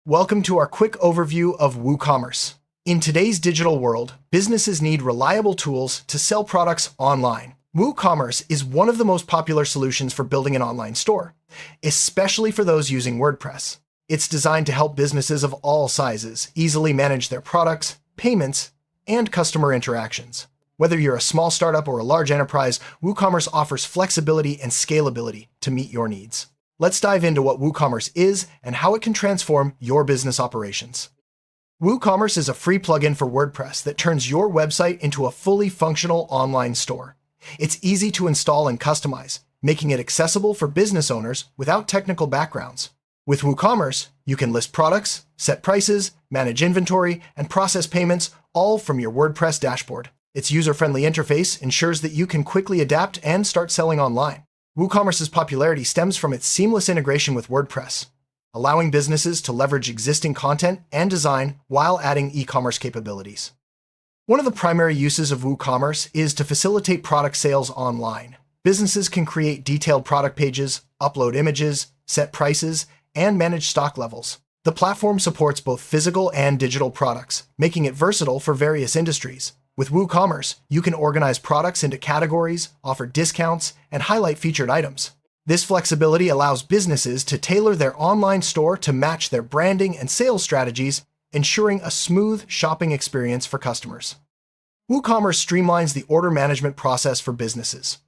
Welcome to our quick overview of WooCommerce. In today's digital world, businesses need reliable tools to sell products online. WooCommerce is one of the most popular solutions for building an online store, especially for those using WordPress. It's designed to help businesses of all sizes easily manage their products, payments, and customer interactions. Whether you're a small startup or a large enterprise, WooCommerce offers flexibility and scalability to meet your needs. Let's dive into what WooCommerce is and how it can transform your business operations. WooCommerce is a free plugin for WordPress that turns your website into a fully functional online store. It's easy to install and customize, making it accessible for business owners without technical backgrounds. With WooCommerce, you can list products, set prices, manage inventory, and process payments all from your WordPress dashboard. Its user-friendly interface ensures that you can quickly adapt and start selling online. WooCommerce's popularity stems from its seamless integration with WordPress, allowing businesses to leverage existing content and design while adding e-commerce capabilities. One of the primary uses of WooCommerce is to facilitate product sales online. Businesses can create detailed product pages, upload images, set prices, and manage stock levels. The platform supports both physical and digital products, making it versatile for various industries. With WooCommerce, you can organize products into categories, offer discounts, and highlight featured items. This flexibility allows businesses to tailor their online store to match their branding and sales strategies, ensuring a smooth shopping experience for customers. WooCommerce streamlines the order management process for businesses.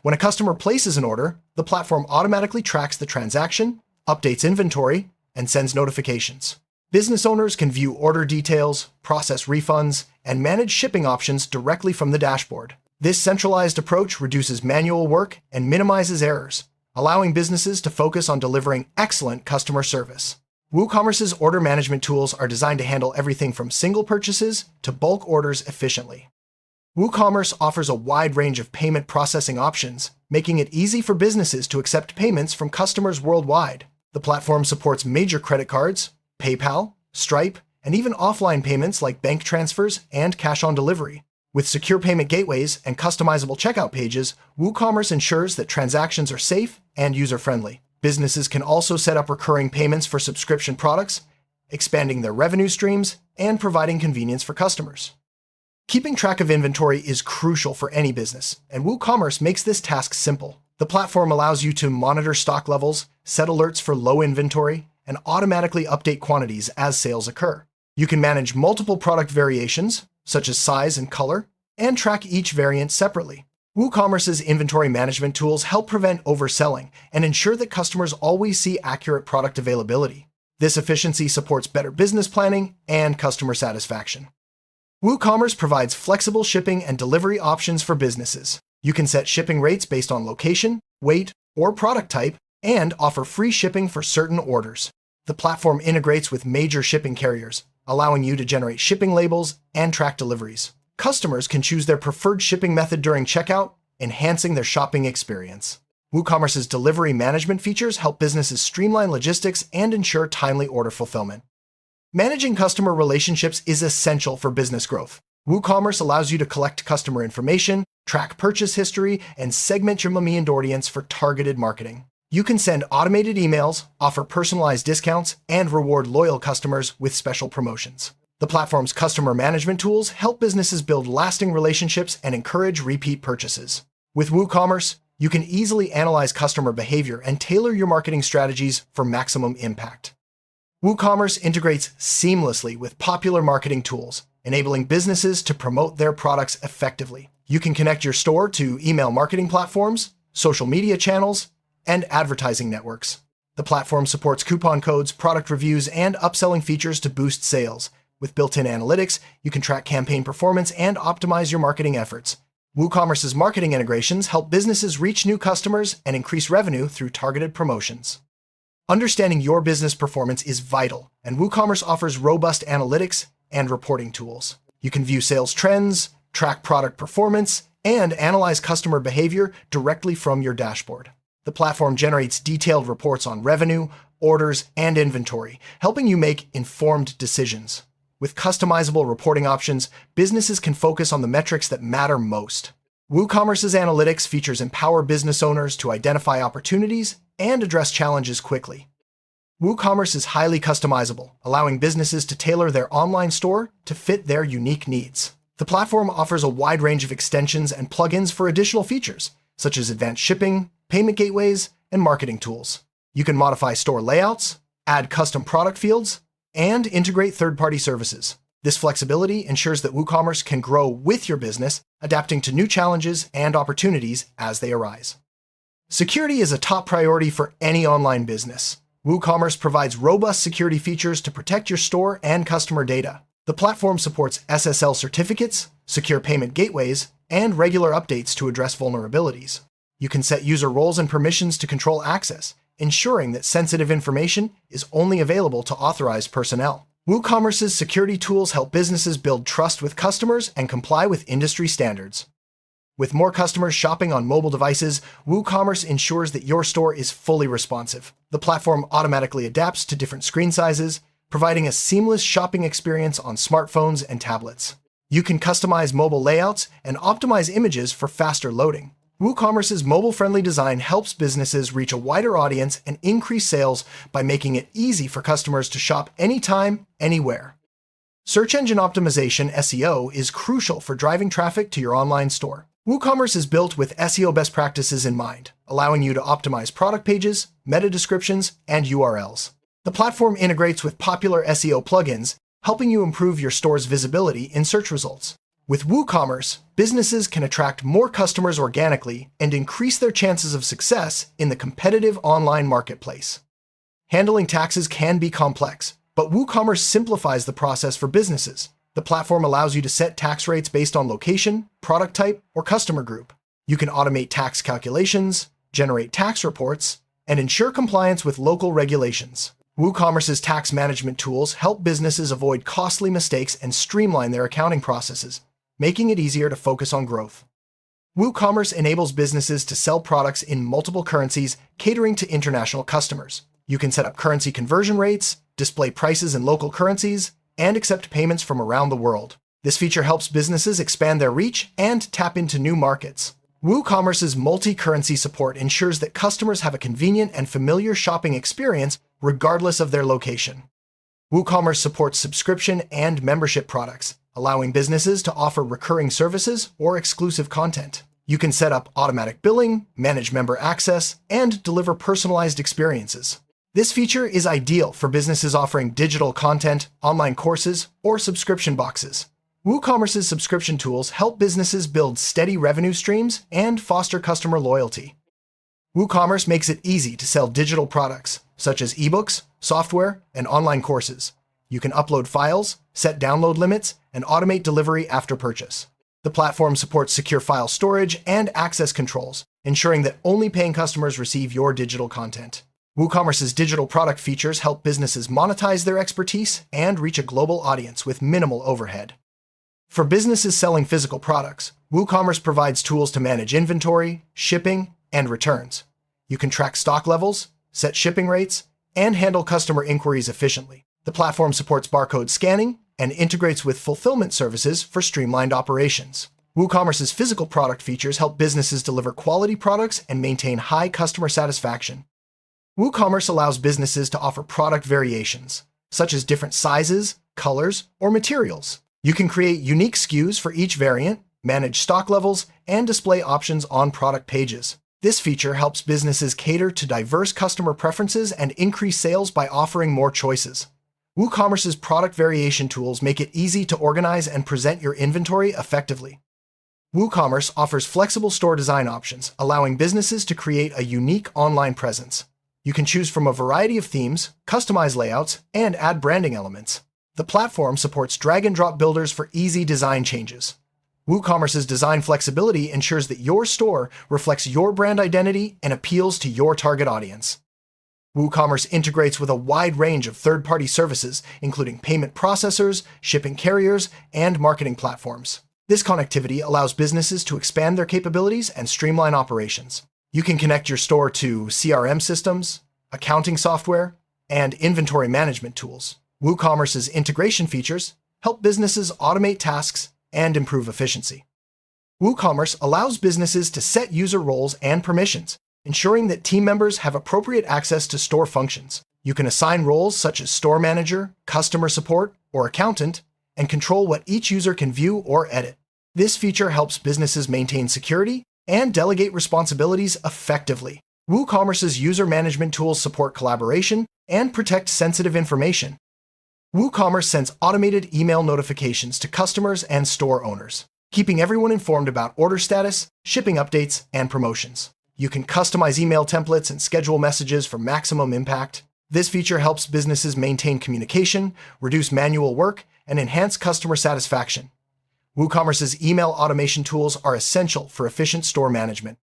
When a customer places an order, the platform automatically tracks the transaction, updates inventory, and sends notifications. Business owners can view order details, process refunds, and manage shipping options directly from the dashboard. This centralized approach reduces manual work and minimizes errors, allowing businesses to focus on delivering excellent customer service. WooCommerce's order management tools are designed to handle everything from single purchases to bulk orders efficiently. WooCommerce offers a wide range of payment processing options, making it easy for businesses to accept payments from customers worldwide. The platform supports major credit cards, PayPal, Stripe, and even offline payments like bank transfers and cash on delivery. With secure payment gateways and customizable checkout pages, WooCommerce ensures that transactions are safe and user-friendly. Businesses can also set up recurring payments for subscription products, expanding their revenue streams and providing convenience for customers. Keeping track of inventory is crucial for any business, and WooCommerce makes this task simple. The platform allows you to monitor stock levels, set alerts for low inventory, and automatically update quantities as sales occur. You can manage multiple product variations, such as size and color, and track each variant separately. WooCommerce's inventory management tools help prevent overselling and ensure that customers always see accurate product availability. This efficiency supports better business planning and customer satisfaction. WooCommerce provides flexible shipping and delivery options for businesses. You can set shipping rates based on location, weight, or product type, and offer free shipping for certain orders. The platform integrates with major shipping carriers, allowing you to generate shipping labels and track deliveries. Customers can choose their preferred shipping method during checkout, enhancing their shopping experience. WooCommerce's delivery management features help businesses streamline logistics and ensure timely order fulfillment. Managing customer relationships is essential for business growth. WooCommerce allows you to collect customer information, track purchase history, and segment your audience for targeted marketing. You can send automated emails, offer personalized discounts, and reward loyal customers with special promotions. The platform's customer management tools help businesses build lasting relationships and encourage repeat purchases. With WooCommerce, you can easily analyze customer behavior and tailor your marketing strategies for maximum impact. WooCommerce integrates seamlessly with popular marketing tools, enabling businesses to promote their products effectively. You can connect your store to email marketing platforms, social media channels, and advertising networks. The platform supports coupon codes, product reviews, and upselling features to boost sales. With built-in analytics, you can track campaign performance and optimize your marketing efforts. WooCommerce's marketing integrations help businesses reach new customers and increase revenue through targeted promotions. Understanding your business performance is vital, and WooCommerce offers robust analytics and reporting tools. You can view sales trends, track product performance, and analyze customer behavior directly from your dashboard. The platform generates detailed reports on revenue, orders, and inventory, helping you make informed decisions. With customizable reporting options, businesses can focus on the metrics that matter most. WooCommerce's analytics features empower business owners to identify opportunities and address challenges quickly. WooCommerce is highly customizable, allowing businesses to tailor their online store to fit their unique needs. The platform offers a wide range of extensions and plugins for additional features, such as advanced shipping, payment gateways, and marketing tools. You can modify store layouts, add custom product fields, and integrate third-party services. This flexibility ensures that WooCommerce can grow with your business, adapting to new challenges and opportunities as they arise. Security is a top priority for any online business. WooCommerce provides robust security features to protect your store and customer data. The platform supports SSL certificates, secure payment gateways, and regular updates to address vulnerabilities. You can set user roles and permissions to control access, ensuring that sensitive information is only available to authorized personnel. WooCommerce's security tools help businesses build trust with customers and comply with industry standards. With more customers shopping on mobile devices, WooCommerce ensures that your store is fully responsive. The platform automatically adapts to different screen sizes, providing a seamless shopping experience on smartphones and tablets. You can customize mobile layouts and optimize images for faster loading. WooCommerce's mobile-friendly design helps businesses reach a wider audience and increase sales by making it easy for customers to shop anytime, anywhere. Search engine optimization (SEO) is crucial for driving traffic to your online store. WooCommerce is built with SEO best practices in mind, allowing you to optimize product pages, meta descriptions, and URLs. The platform integrates with popular SEO plugins, helping you improve your store's visibility in search results. With WooCommerce, businesses can attract more customers organically and increase their chances of success in the competitive online marketplace. Handling taxes can be complex, but WooCommerce simplifies the process for businesses. The platform allows you to set tax rates based on location, product type, or customer group. You can automate tax calculations, generate tax reports, and ensure compliance with local regulations. WooCommerce's tax management tools help businesses avoid costly mistakes and streamline their accounting processes, making it easier to focus on growth. WooCommerce enables businesses to sell products in multiple currencies, catering to international customers. You can set up currency conversion rates, display prices in local currencies, and accept payments from around the world. This feature helps businesses expand their reach and tap into new markets. WooCommerce's multi-currency support ensures that customers have a convenient and familiar shopping experience regardless of their location. WooCommerce supports subscription and membership products, allowing businesses to offer recurring services or exclusive content. You can set up automatic billing, manage member access, and deliver personalized experiences. This feature is ideal for businesses offering digital content, online courses, or subscription boxes. WooCommerce's subscription tools help businesses build steady revenue streams and foster customer loyalty. WooCommerce makes it easy to sell digital products, such as ebooks, software, and online courses. You can upload files, set download limits, and automate delivery after purchase. The platform supports secure file storage and access controls, ensuring that only paying customers receive your digital content. WooCommerce's digital product features help businesses monetize their expertise and reach a global audience with minimal overhead. For businesses selling physical products, WooCommerce provides tools to manage inventory, shipping, and returns. You can track stock levels, set shipping rates, and handle customer inquiries efficiently. The platform supports barcode scanning and integrates with fulfillment services for streamlined operations. WooCommerce's physical product features help businesses deliver quality products and maintain high customer satisfaction. WooCommerce allows businesses to offer product variations, such as different sizes, colors, or materials. You can create unique SKUs for each variant, manage stock levels, and display options on product pages. This feature helps businesses cater to diverse customer preferences and increase sales by offering more choices. WooCommerce's product variation tools make it easy to organize and present your inventory effectively. WooCommerce offers flexible store design options, allowing businesses to create a unique online presence. You can choose from a variety of themes, customize layouts, and add branding elements. The platform supports drag-and-drop builders for easy design changes. WooCommerce's design flexibility ensures that your store reflects your brand identity and appeals to your target audience. WooCommerce integrates with a wide range of third-party services, including payment processors, shipping carriers, and marketing platforms. This connectivity allows businesses to expand their capabilities and streamline operations. You can connect your store to CRM systems, accounting software, and inventory management tools. WooCommerce's integration features help businesses automate tasks and improve efficiency. WooCommerce allows businesses to set user roles and permissions, ensuring that team members have appropriate access to store functions. You can assign roles such as store manager, customer support, or accountant, and control what each user can view or edit. This feature helps businesses maintain security and delegate responsibilities effectively. WooCommerce's user management tools support collaboration and protect sensitive information. WooCommerce sends automated email notifications to customers and store owners, keeping everyone informed about order status, shipping updates, and promotions. You can customize email templates and schedule messages for maximum impact. This feature helps businesses maintain communication, reduce manual work, and enhance customer satisfaction. WooCommerce's email automation tools are essential for efficient store management.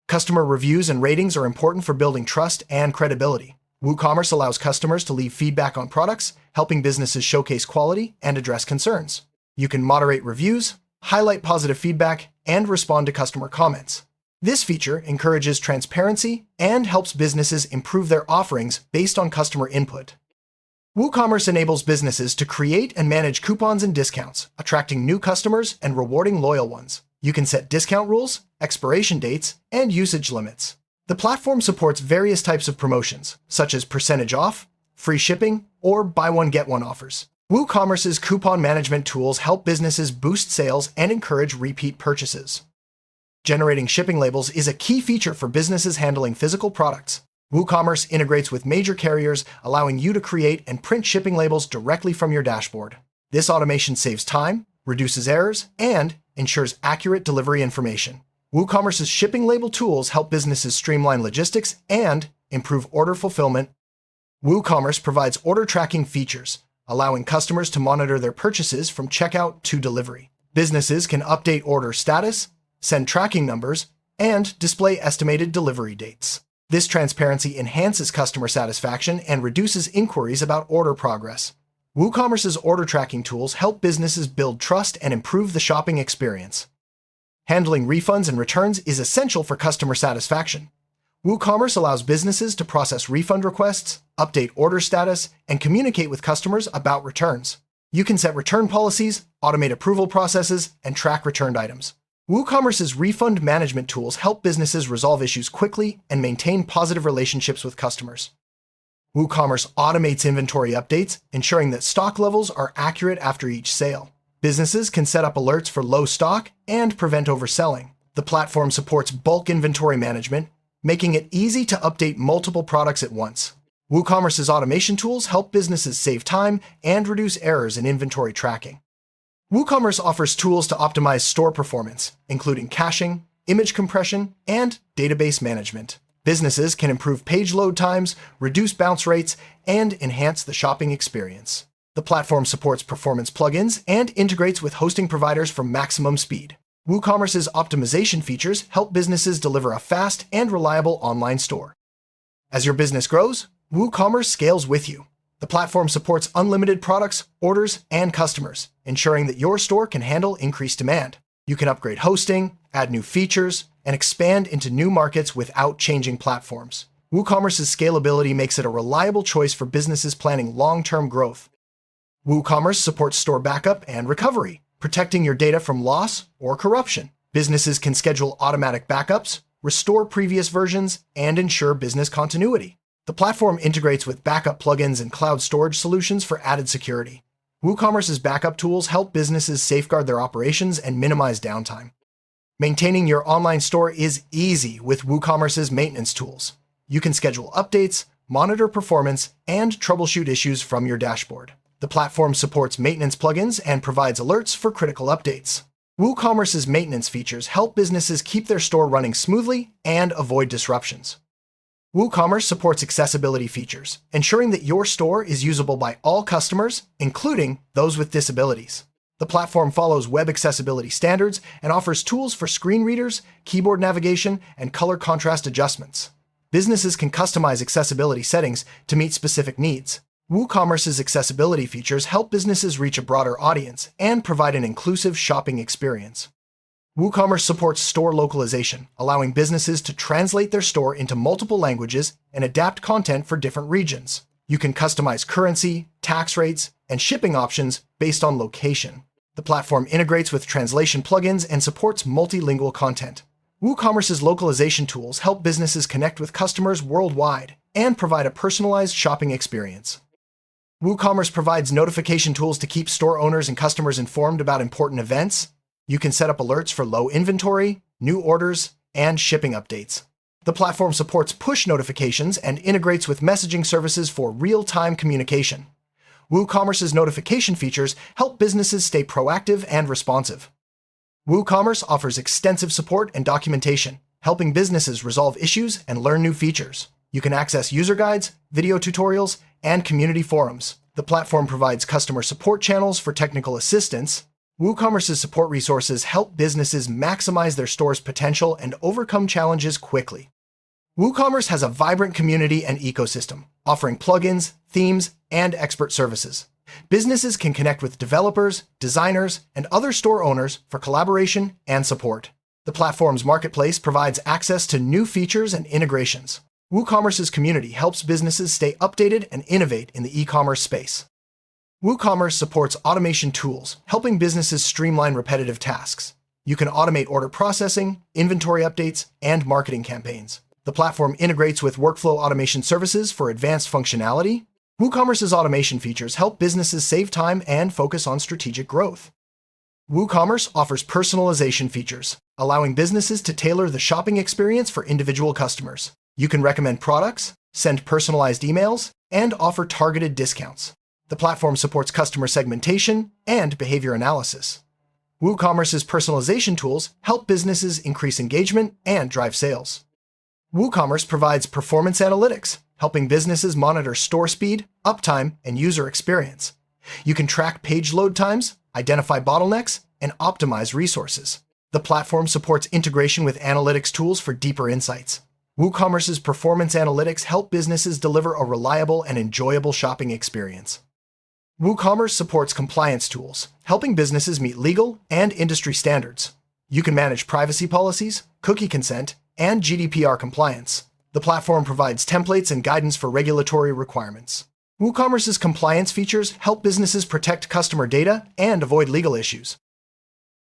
Customer reviews and ratings are important for building trust and credibility. WooCommerce allows customers to leave feedback on products, helping businesses showcase quality and address concerns. You can moderate reviews, highlight positive feedback, and respond to customer comments. This feature encourages transparency and helps businesses improve their offerings based on customer input. WooCommerce enables businesses to create and manage coupons and discounts, attracting new customers and rewarding loyal ones. You can set discount rules, expiration dates, and usage limits. The platform supports various types of promotions, such as percentage off, free shipping, or buy one get one offers. WooCommerce's coupon management tools help businesses boost sales and encourage repeat purchases. Generating shipping labels is a key feature for businesses handling physical products. WooCommerce integrates with major carriers, allowing you to create and print shipping labels directly from your dashboard. This automation saves time, reduces errors, and ensures accurate delivery information. WooCommerce's shipping label tools help businesses streamline logistics and improve order fulfillment. WooCommerce provides order tracking features, allowing customers to monitor their purchases from checkout to delivery. Businesses can update order status, send tracking numbers, and display estimated delivery dates. This transparency enhances customer satisfaction and reduces inquiries about order progress. WooCommerce's order tracking tools help businesses build trust and improve the shopping experience. Handling refunds and returns is essential for customer satisfaction. WooCommerce allows businesses to process refund requests, update order status, and communicate with customers about returns. You can set return policies, automate approval processes, and track returned items. WooCommerce's refund management tools help businesses resolve issues quickly and maintain positive relationships with customers. WooCommerce automates inventory updates, ensuring that stock levels are accurate after each sale. Businesses can set up alerts for low stock and prevent overselling. The platform supports bulk inventory management, making it easy to update multiple products at once. WooCommerce's automation tools help businesses save time and reduce errors in inventory tracking. WooCommerce offers tools to optimize store performance, including caching, image compression, and database management. Businesses can improve page load times, reduce bounce rates, and enhance the shopping experience. The platform supports performance plugins and integrates with hosting providers for maximum speed. WooCommerce's optimization features help businesses deliver a fast and reliable online store. As your business grows, WooCommerce scales with you. The platform supports unlimited products, orders, and customers, ensuring that your store can handle increased demand. You can upgrade hosting, add new features, and expand into new markets without changing platforms. WooCommerce's scalability makes it a reliable choice for businesses planning long-term growth. WooCommerce supports store backup and recovery, protecting your data from loss or corruption. Businesses can schedule automatic backups, restore previous versions, and ensure business continuity. The platform integrates with backup plugins and cloud storage solutions for added security. WooCommerce's backup tools help businesses safeguard their operations and minimize downtime. Maintaining your online store is easy with WooCommerce's maintenance tools. You can schedule updates, monitor performance, and troubleshoot issues from your dashboard. The platform supports maintenance plugins and provides alerts for critical updates. WooCommerce's maintenance features help businesses keep their store running smoothly and avoid disruptions. WooCommerce supports accessibility features, ensuring that your store is usable by all customers, including those with disabilities. The platform follows web accessibility standards and offers tools for screen readers, keyboard navigation, and color contrast adjustments. Businesses can customize accessibility settings to meet specific needs. WooCommerce's accessibility features help businesses reach a broader audience and provide an inclusive shopping experience. WooCommerce supports store localization, allowing businesses to translate their store into multiple languages and adapt content for different regions. You can customize currency, tax rates, and shipping options based on location. The platform integrates with translation plugins and supports multilingual content. WooCommerce's localization tools help businesses connect with customers worldwide and provide a personalized shopping experience. WooCommerce provides notification tools to keep store owners and customers informed about important events. You can set up alerts for low inventory, new orders, and shipping updates. The platform supports push notifications and integrates with messaging services for real-time communication. WooCommerce's notification features help businesses stay proactive and responsive. WooCommerce offers extensive support and documentation, helping businesses resolve issues and learn new features. You can access user guides, video tutorials, and community forums. The platform provides customer support channels for technical assistance. WooCommerce's support resources help businesses maximize their store's potential and overcome challenges quickly. WooCommerce has a vibrant community and ecosystem, offering plugins, themes, and expert services. Businesses can connect with developers, designers, and other store owners for collaboration and support. The platform's marketplace provides access to new features and integrations. WooCommerce's community helps businesses stay updated and innovate in the e-commerce space. WooCommerce supports automation tools, helping businesses streamline repetitive tasks. You can automate order processing, inventory updates, and marketing campaigns. The platform integrates with workflow automation services for advanced functionality. WooCommerce's automation features help businesses save time and focus on strategic growth. WooCommerce offers personalization features, allowing businesses to tailor the shopping experience for individual customers. You can recommend products, send personalized emails, and offer targeted discounts. The platform supports customer segmentation and behavior analysis. WooCommerce's personalization tools help businesses increase engagement and drive sales. WooCommerce provides performance analytics, helping businesses monitor store speed, uptime, and user experience. You can track page load times, identify bottlenecks, and optimize resources. The platform supports integration with analytics tools for deeper insights. WooCommerce's performance analytics help businesses deliver a reliable and enjoyable shopping experience. WooCommerce supports compliance tools, helping businesses meet legal and industry standards. You can manage privacy policies, cookie consent, and GDPR compliance. The platform provides templates and guidance for regulatory requirements. WooCommerce's compliance features help businesses protect customer data and avoid legal issues.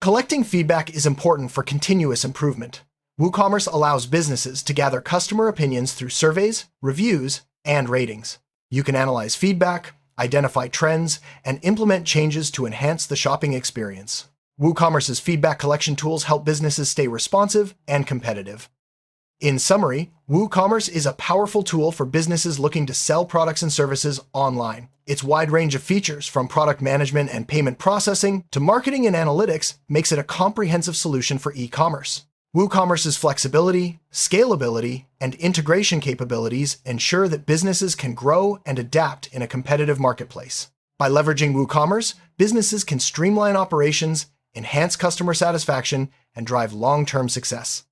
Collecting feedback is important for continuous improvement. WooCommerce allows businesses to gather customer opinions through surveys, reviews, and ratings. You can analyze feedback, identify trends, and implement changes to enhance the shopping experience. WooCommerce's feedback collection tools help businesses stay responsive and competitive. In summary, WooCommerce is a powerful tool for businesses looking to sell products and services online. Its wide range of features, from product management and payment processing to marketing and analytics, makes it a comprehensive solution for e-commerce. WooCommerce's flexibility, scalability, and integration capabilities ensure that businesses can grow and adapt in a competitive marketplace. By leveraging WooCommerce, businesses can streamline operations, enhance customer satisfaction, and drive long-term success.